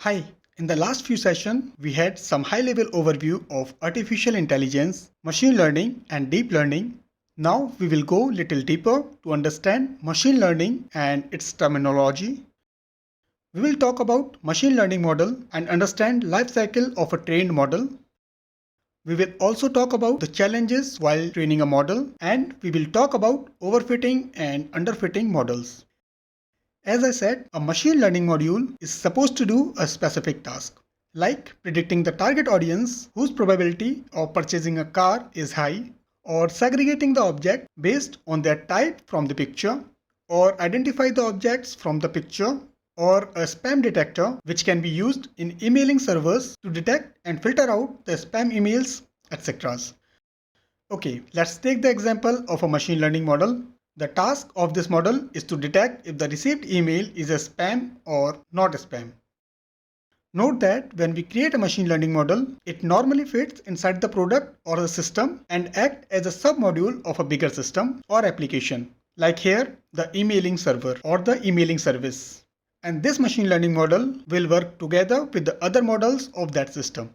Hi, in the last few sessions, we had some high-level overview of artificial intelligence, machine learning and deep learning. Now we will go little deeper to understand machine learning and its terminology. We will talk about machine learning model and understand life cycle of a trained model. We will also talk about the challenges while training a model, and we will talk about overfitting and underfitting models. As I said, a machine learning module is supposed to do a specific task, like predicting the target audience whose probability of purchasing a car is high, or segregating the object based on their type from the picture, or identify the objects from the picture, or a spam detector which can be used in emailing servers to detect and filter out the spam emails, etc. Okay, let's take the example of a machine learning model. The task of this model is to detect if the received email is a spam or not a spam. Note that when we create a machine learning model, it normally fits inside the product or the system and act as a submodule of a bigger system or application, like here the emailing server or the emailing service. And this machine learning model will work together with the other models of that system.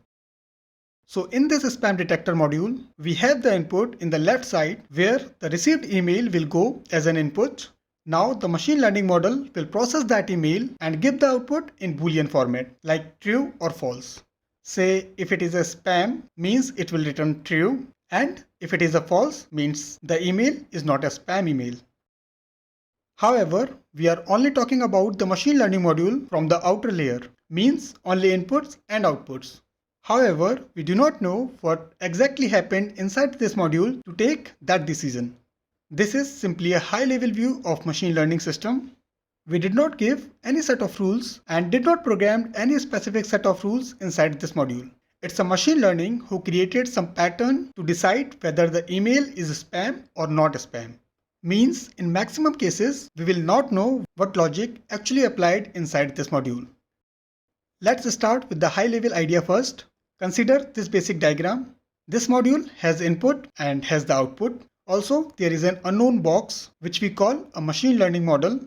So in this spam detector module, we have the input in the left side where the received email will go as an input. Now the machine learning model will process that email and give the output in Boolean format like true or false. Say if it is a spam means it will return true, and if it is a false means the email is not a spam email. However, we are only talking about the machine learning module from the outer layer, means only inputs and outputs. However, we do not know what exactly happened inside this module to take that decision. This is simply a high-level view of machine learning system. We did not give any set of rules and did not program any specific set of rules inside this module. It's a machine learning who created some pattern to decide whether the email is spam or not spam. Means in maximum cases, we will not know what logic actually applied inside this module. Let's start with the high-level idea first. Consider this basic diagram. This module has input and has the output. Also, there is an unknown box which we call a machine learning model.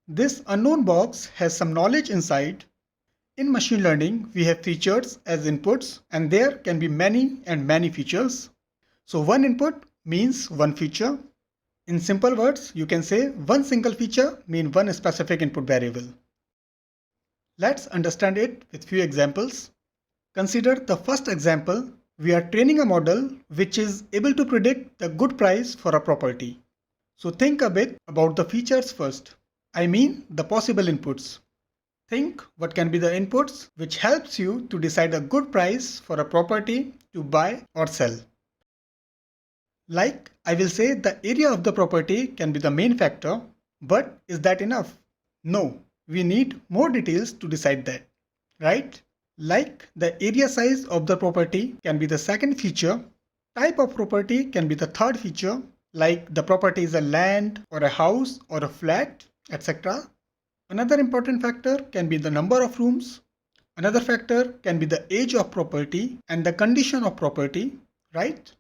This unknown box has some knowledge inside. In machine learning, we have features as inputs, and there can be many features. So one input means one feature. In simple words, you can say one single feature means one specific input variable. Let's understand it with few examples. Consider the first example. We are training a model which is able to predict the good price for a property. So think a bit about the features first. I mean the possible inputs. Think what can be the inputs which helps you to decide a good price for a property to buy or sell. Like I will say the area of the property can be the main factor, but is that enough? No, we need more details to decide that, right? Like the area size of the property can be the second feature, type of property can be the third feature, like the property is a land or a house or a flat, etc. Another important factor can be the number of rooms. Another factor can be the age of property and the condition of property, right?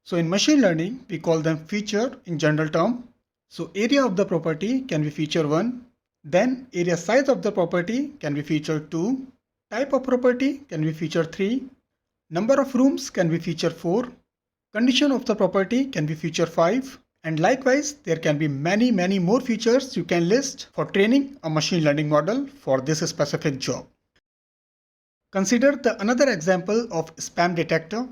So in machine learning, we call them feature in general term. So area of the property can be feature 1, then area size of the property can be feature 2, type of property can be feature 3, number of rooms can be feature 4, condition of the property can be feature 5, and likewise there can be many more features you can list for training a machine learning model for this specific job. Consider the another example of spam detector.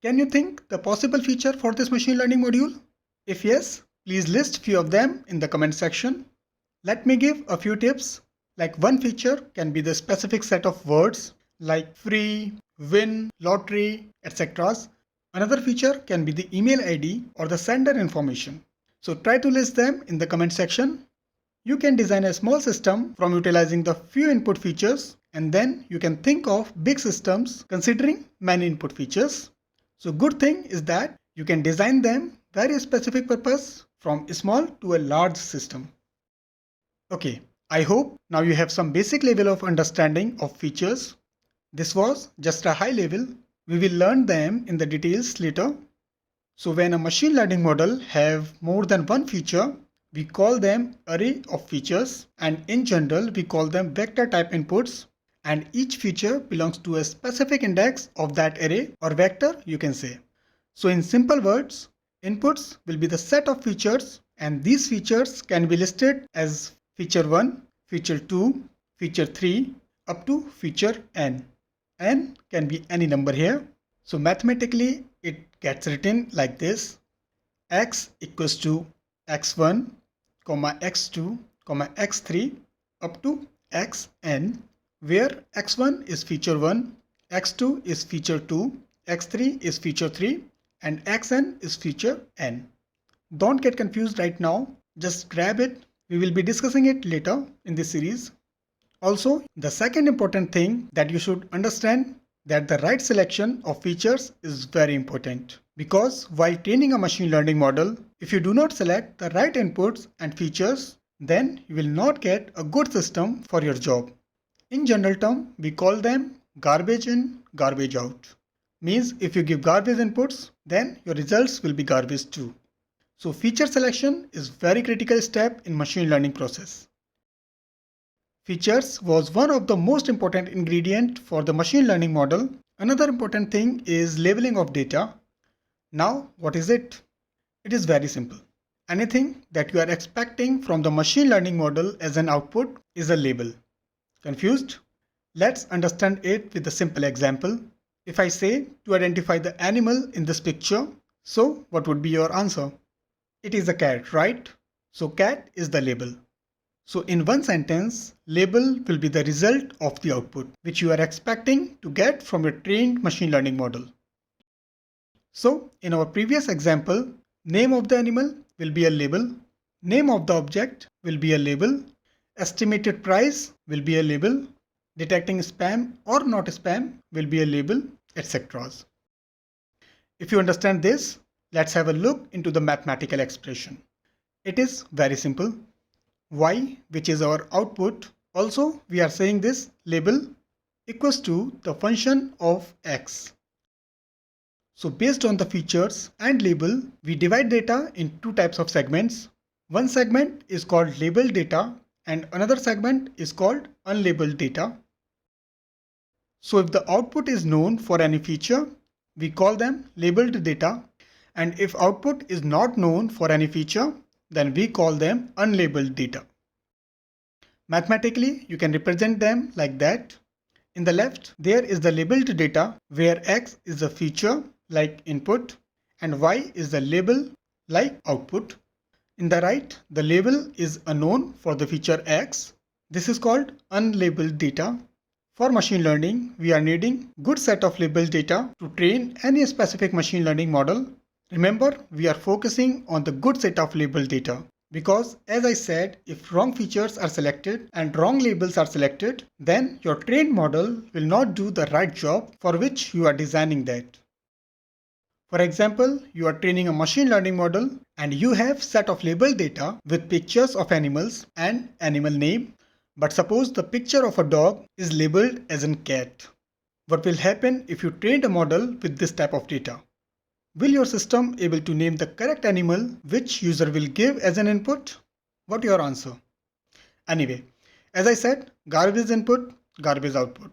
Can you think the possible feature for this machine learning module? If yes, please list few of them in the comment section. Let me give a few tips. Like one feature can be the specific set of words like free, win, lottery, etc. Another feature can be the email ID or the sender information. So try to list them in the comment section. You can design a small system from utilizing the few input features, and then you can think of big systems considering many input features. So good thing is that you can design them very specific purpose from small to a large system. Okay, I hope now you have some basic level of understanding of features. This was just a high level. We will learn them in the details later. So when a machine learning model have more than one feature, we call them array of features, and in general we call them vector type inputs. and each feature belongs to a specific index of that array or vector, you can say. So in simple words, inputs will be the set of features, and these features can be listed as feature 1, feature 2, feature 3 up to feature n. N can be any number here. So mathematically it gets written like this: x equals to x1, x2, x3 up to xn, where x1 is feature 1, x2 is feature 2, x3 is feature 3, and xn is feature n. Don't get confused right now, just grab it. We will be discussing it later in this series. Also, the second important thing that you should understand, that the right selection of features is very important. Because while training a machine learning model, if you do not select the right inputs and features, then you will not get a good system for your job. In general term, we call them garbage in, garbage out. Means if you give garbage inputs, then your results will be garbage too. So feature selection is very critical step in machine learning process. Features was one of the most important ingredient for the machine learning model. Another important thing is labeling of data. Now, what is it? It is very simple. Anything that you are expecting from the machine learning model as an output is a label. Confused? Let's understand it with a simple example. If I say to identify the animal in this picture, so what would be your answer? It is a cat, right? So cat is the label. So in one sentence, label will be the result of the output which you are expecting to get from your trained machine learning model. So in our previous example, name of the animal will be a label, name of the object will be a label, estimated price will be a label, detecting spam or not spam will be a label, etc. If you understand this, let's have a look into the mathematical expression. It is very simple. Y, which is our output, also we are saying this label, equals to the function of x. So based on the features and label, we divide data in two types of segments. One segment is called labeled data and another segment is called unlabeled data. So if the output is known for any feature, we call them labeled data, and if output is not known for any feature, then we call them unlabeled data. Mathematically, you can represent them like that. In the left, there is the labeled data where x is a feature like input and y is the label like output. In the right, the label is unknown for the feature x. This is called unlabeled data. For machine learning, we are needing good set of labeled data to train any specific machine learning model. Remember, we are focusing on the good set of labeled data. Because as I said, if wrong features are selected and wrong labels are selected, then your trained model will not do the right job for which you are designing that. For example, you are training a machine learning model and you have set of labeled data with pictures of animals and animal name. But suppose the picture of a dog is labeled as a cat. What will happen if you trained a model with this type of data? Will your system able to name the correct animal which user will give as an input? What your answer? Anyway, as I said, garbage input, garbage output.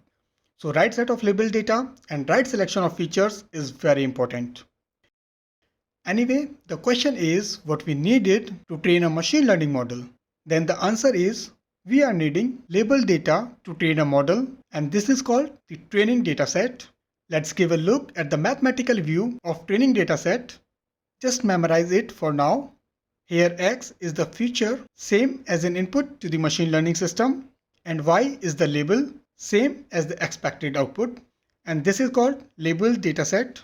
So right set of labeled data and right selection of features is very important. Anyway, the question is what we needed to train a machine learning model. Then the answer is we are needing labeled data to train a model, and this is called the training dataset. Let's give a look at the mathematical view of training dataset. Just memorize it for now. Here x is the feature, same as an input to the machine learning system, and y is the label, same as the expected output, and this is called labeled dataset.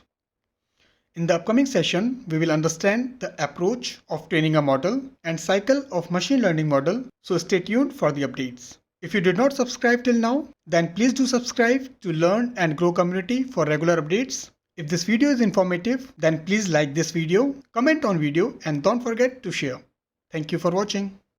In the upcoming session, we will understand the approach of training a model and cycle of machine learning model, so stay tuned for the updates. If you did not subscribe till now, then please do subscribe to learn and grow community for regular updates. If this video is informative, then please like this video, comment on video and don't forget to share. Thank you for watching.